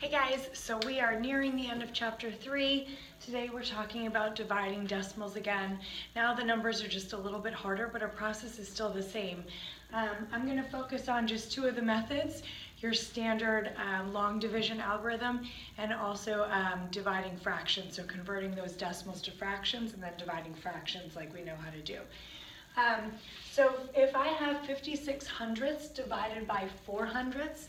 Hey guys, so we are nearing the end of chapter 3. Today we're talking about dividing decimals again. Now the numbers are just a little bit harder, but our process is still the same. I'm going to focus on just two of the methods, your standard long division algorithm and also dividing fractions, so converting those decimals to fractions and then dividing fractions like we know how to do. So if I have 56 hundredths divided by 4 hundredths,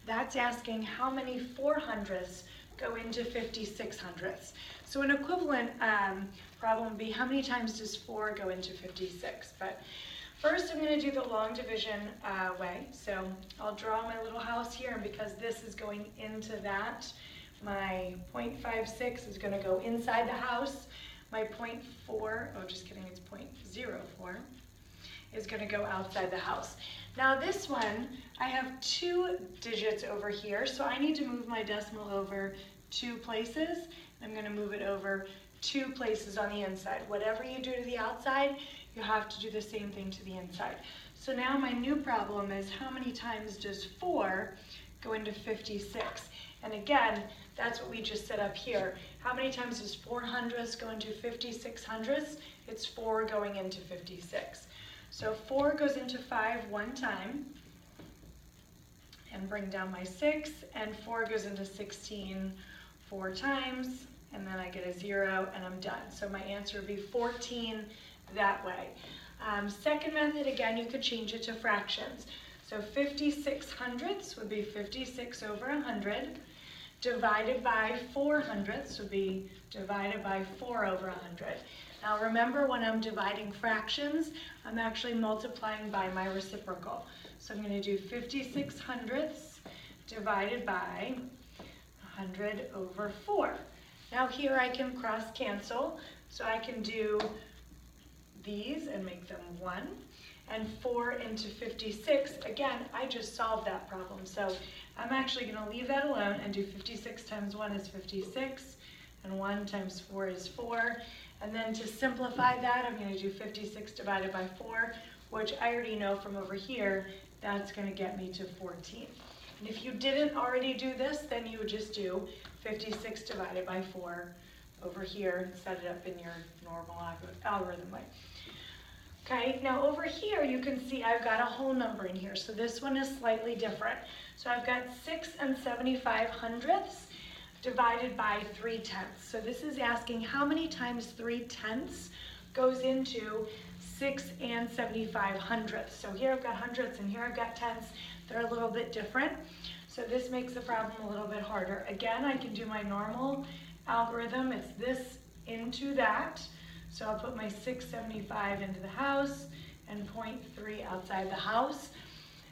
that's asking how many 4 hundredths go into 56 hundredths. So an equivalent problem would be how many times does 4 go into 56? But first I'm going to do the long division way. So I'll draw my little house here, and because this is going into that, my 0.56 is going to go inside the house. My 0.4, oh just kidding, it's 0.04, is going to go outside the house. Now this one, I have 2 digits over here, so I need to move my decimal over 2 places. I'm going to move it over 2 places on the inside. Whatever you do to the outside, you have to do the same thing to the inside. So now my new problem is how many times does 4 go into 56? And again, that's what we just set up here. How many times does 4 hundredths go into 56 hundredths? It's 4 going into 56. So 4 goes into 5 one time, and bring down my 6, and 4 goes into 16 4 times, and then I get a 0, and I'm done. So my answer would be 14 that way. Second method, again, you could change it to fractions. So 56 hundredths would be 56 over 100, divided by 4 hundredths would be divided by 4 over 100. Now remember, when I'm dividing fractions, I'm actually multiplying by my reciprocal. So I'm going to do 56 hundredths divided by 100 over 4. Now here I can cross cancel, so I can do these and make them 1. And 4 into 56, again, I just solved that problem. So I'm actually going to leave that alone and do 56 times 1 is 56, and 1 times 4 is 4. And then to simplify that, I'm going to do 56 divided by 4, which I already know from over here, that's going to get me to 14. And if you didn't already do this, then you would just do 56 divided by 4 over here and set it up in your normal algorithm way. Okay, now over here you can see I've got a whole number in here, so this one is slightly different. So I've got 6 75 hundredths divided by 3 tenths. So this is asking how many times 3 tenths goes into 6 75 hundredths. So here I've got hundredths and here I've got tenths. They're a little bit different. So this makes the problem a little bit harder. Again, I can do my normal algorithm. It's this into that. So I'll put my 675 into the house and 0.3 outside the house.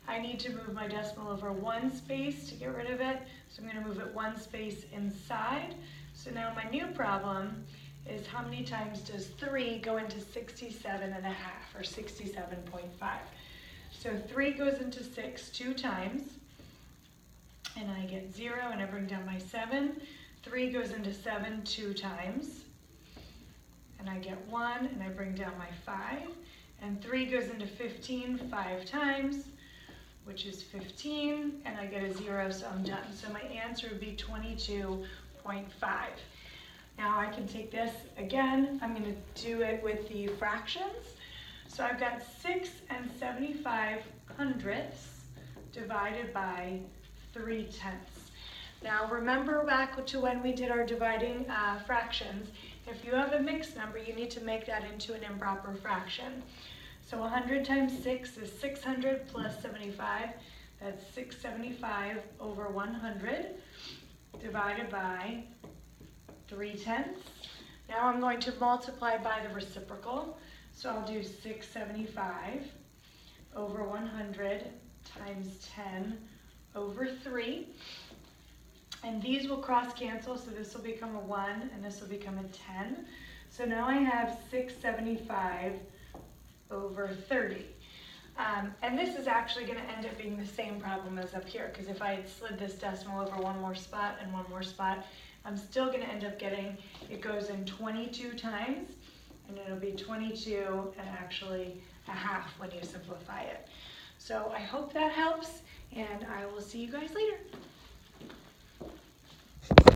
I need to move my decimal over 1 space to get rid of it. So I'm going to move it 1 space inside. So now my new problem is how many times does 3 go into 67.5 or 67.5? So 3 goes into 6 2 times, and I get 0, and I bring down my 7. 3 goes into 7 2 times, and I get 1, and I bring down my 5. And 3 goes into 15 5 times, which is 15, and I get a 0, so I'm done. So my answer would be 22.5. Now I can take this again, I'm going to do it with the fractions. So I've got 6 75 hundredths divided by 3 tenths. Now remember back to when we did our dividing fractions, if you have a mixed number, you need to make that into an improper fraction. So 100 times 6 is 600 plus 75. That's 675 over 100 divided by 3 tenths. Now I'm going to multiply by the reciprocal. So I'll do 675 over 100 times 10 over 3. And these will cross cancel, so this will become a 1 and this will become a 10. So now I have 675 over 30. And this is actually going to end up being the same problem as up here, because if I had slid this decimal over 1 more spot and 1 more spot, I'm still going to end up getting, it goes in 22 times, and it'll be 22 and actually a half when you simplify it. So I hope that helps, and I will see you guys later.